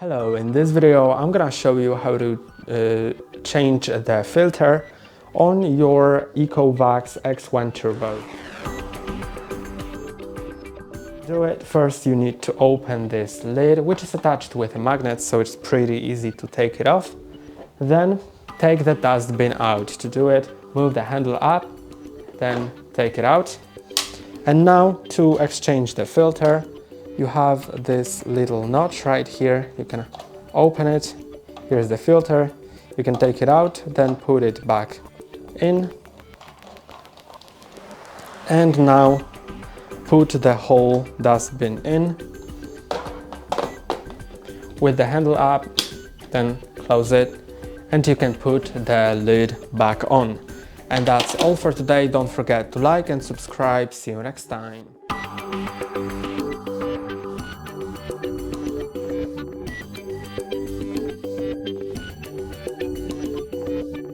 Hello, in this video I'm gonna show you how to change the filter on your ECOVACS X1 Turbo. To do it, first you need to open this lid, which is attached with a magnet, so it's pretty easy to take it off. Then take the dustbin out. To do it, move the handle up, then take it out. And now to exchange the filter, you have this little notch right here. You can open it. Here's the filter. You can take it out, then put it back in. And now put the whole dustbin in with the handle up, then close it, and you can put the lid back on. And that's all for today. Don't forget to like and subscribe. See you next time.